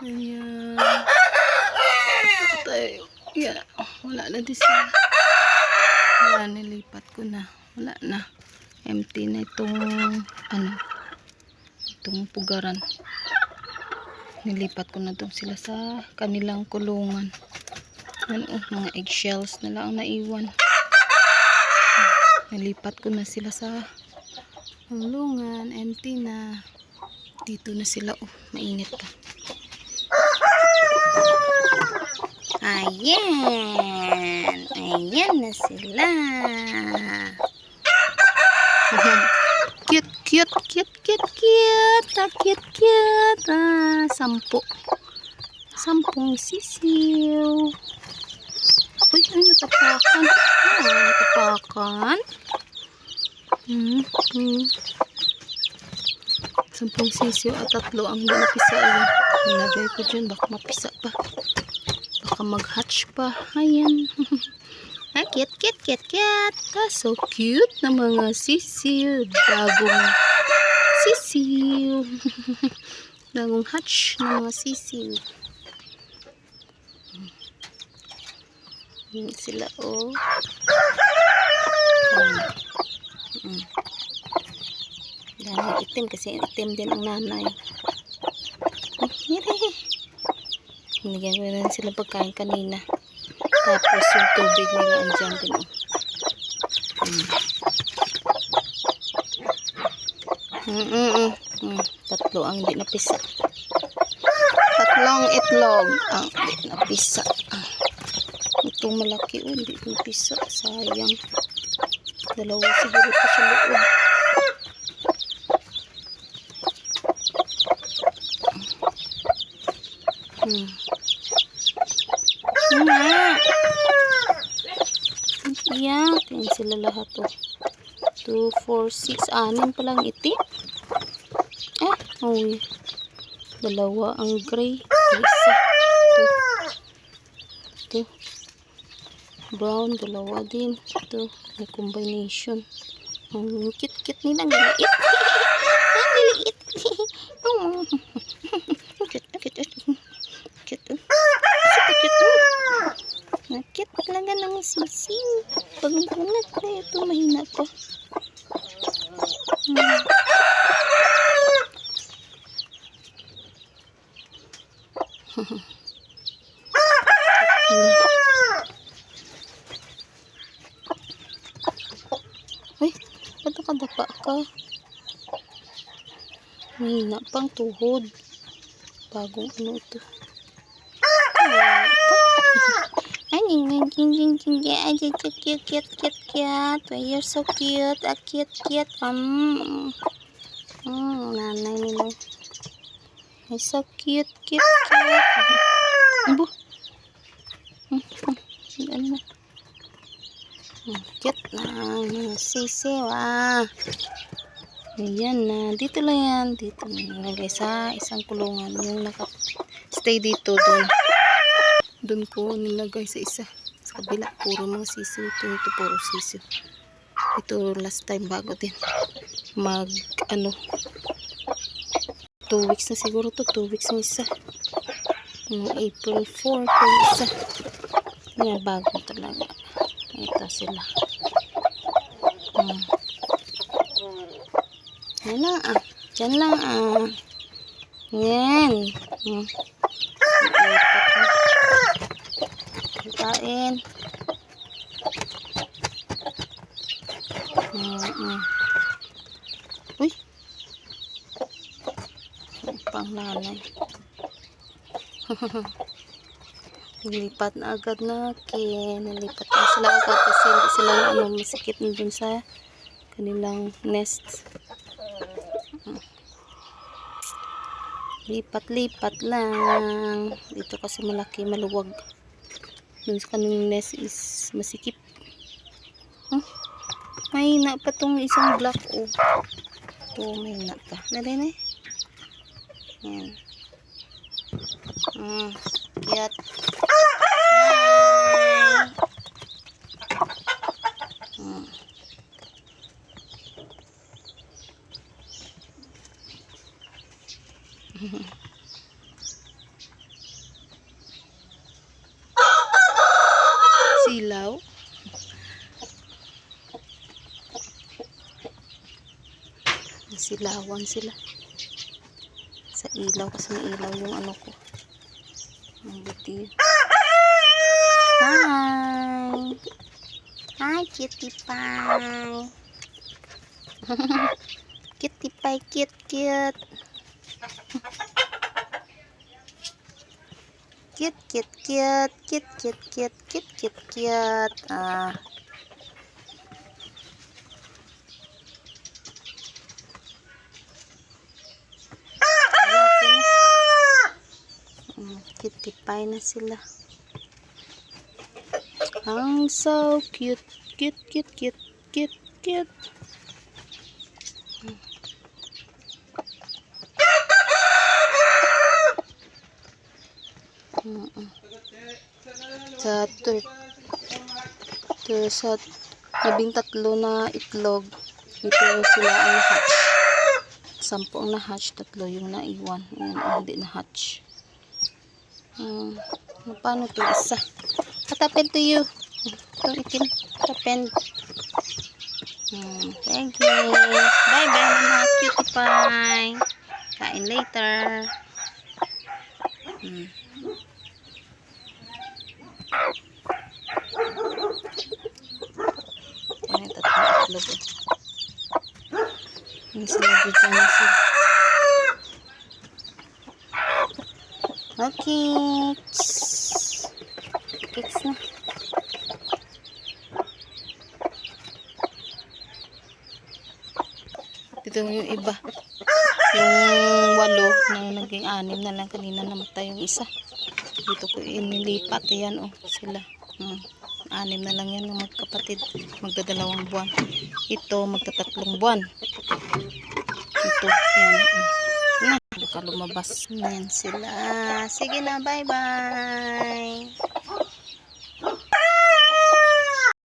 Ayan. Tayo. Yan. Wala na din siya. Wala, nilipat ko na. Wala na. Empty na itong itong pugaran. Nilipat ko na itong sila sa kanilang kulungan. Yan, mga eggshells na lang naiwan. Nilipat ko na sila sa kulungan. Empty na. Dito na sila. Mainit pa. Ayan. Ayan na sila. Cute, cute, cute, cute, cute. Cute, cute. 10 sisiw. Uy, ay, natapakan. Natapakan. 10 sisiw at 3 ang napisa. Nilagay ko dyan. Baka mapisa pa. Baka mag-hatch pa. Ayan. Cute, cute, cute, cute. So cute na mga sisiw. Bagong sisiw. Bagong hatch na mga sisiw. Yan sila, oh. Dahil itim kasi itim din ang nanay. Hinigyan ko rin sila pagkain kanina. Tapos yung tubig nila andyan din, oh. 3 ang hindi napisa. 3 itlog ang hindi napisa. Itong malaki, hindi napisa. Sayang. 2 siguro pa sa loob. Yan. Tingnan sila lahat, oh. 2, 4, 6, 6 pa lang itim. Uy. 2 ang gray. Isa. Ito. Brown. 2 din. Ito. May combination. Ang cute-cute nila. Ang liliit. Ang liliit. Nakit talaga ng sisiw. Pag-bunat na ito, mahina pa. Ay, ba't nakadapa ka? Mahina pang tuhod. Bagong ito. Cute, cute, cute, cute. You're so cute. Cute, cute. Nanay nila. You're so cute, cute, cute. Ibu. Ano na? Cute na. Sisiw, Ayan na. Dito lang yan. Dito na nilagay sa isang kulungan. Yung naka-stay dito doon. Doon ko nilagay sa isa. Sa kabila. Puro mga sisiw. Ito puro sisiw. Ito last time bago din. 2 weeks na siguro to. 2 weeks na isa. April 4 to isa. Yan, bago talaga. Ito sila. Yan lang, Diyan lang, Yan. Kain. Uy. Pang nanay. Nilipat na agad Nilipat na sila agad kasi hindi sila masikip na dun sa kanilang nest. Lipat-lipat lang. Dito kasi malaki, maluwag. Dun sa kanilang nest is masikip. Mahina pa tong isang black, Ito, mahina pa. Nalay na. Yan. Cute. Hi. Silawan sila. Sa ilaw kasi may ilaw yung ano ko. Ang buti. Hi! Hi, kitty pie! Kitty pie, cute, cute! Cute, cute, cute! Cute, cute, cute! Cute, cute, cute! Ah. Kitty pie na sila. Ang so cute, cute, cute, cute, cute, cute. Sa 13 na itlog, ito sila ang hatch. 10 ang na-hatch, 3 yung naiwan. Ayan, hindi na-hatch. Paano ito isa? Katapin to you. Itong itim. Katapin. Thank you. Bye bye mga cutie pie. Kain later. Ayan, 3 itlog. Yung sila dito na sila. Okay. Cakes na. Dito yung iba. Yung 8 na naging 6 na lang. Kanina namatay yung isa. Dito ko inilipat. Ayan sila. 6 na lang yan ng magkapatid. Magdadalawang buwan. Ito magtatatlong buwan. Ito. Yan. Baka lumabas. Yan sila. Sige na. Bye bye.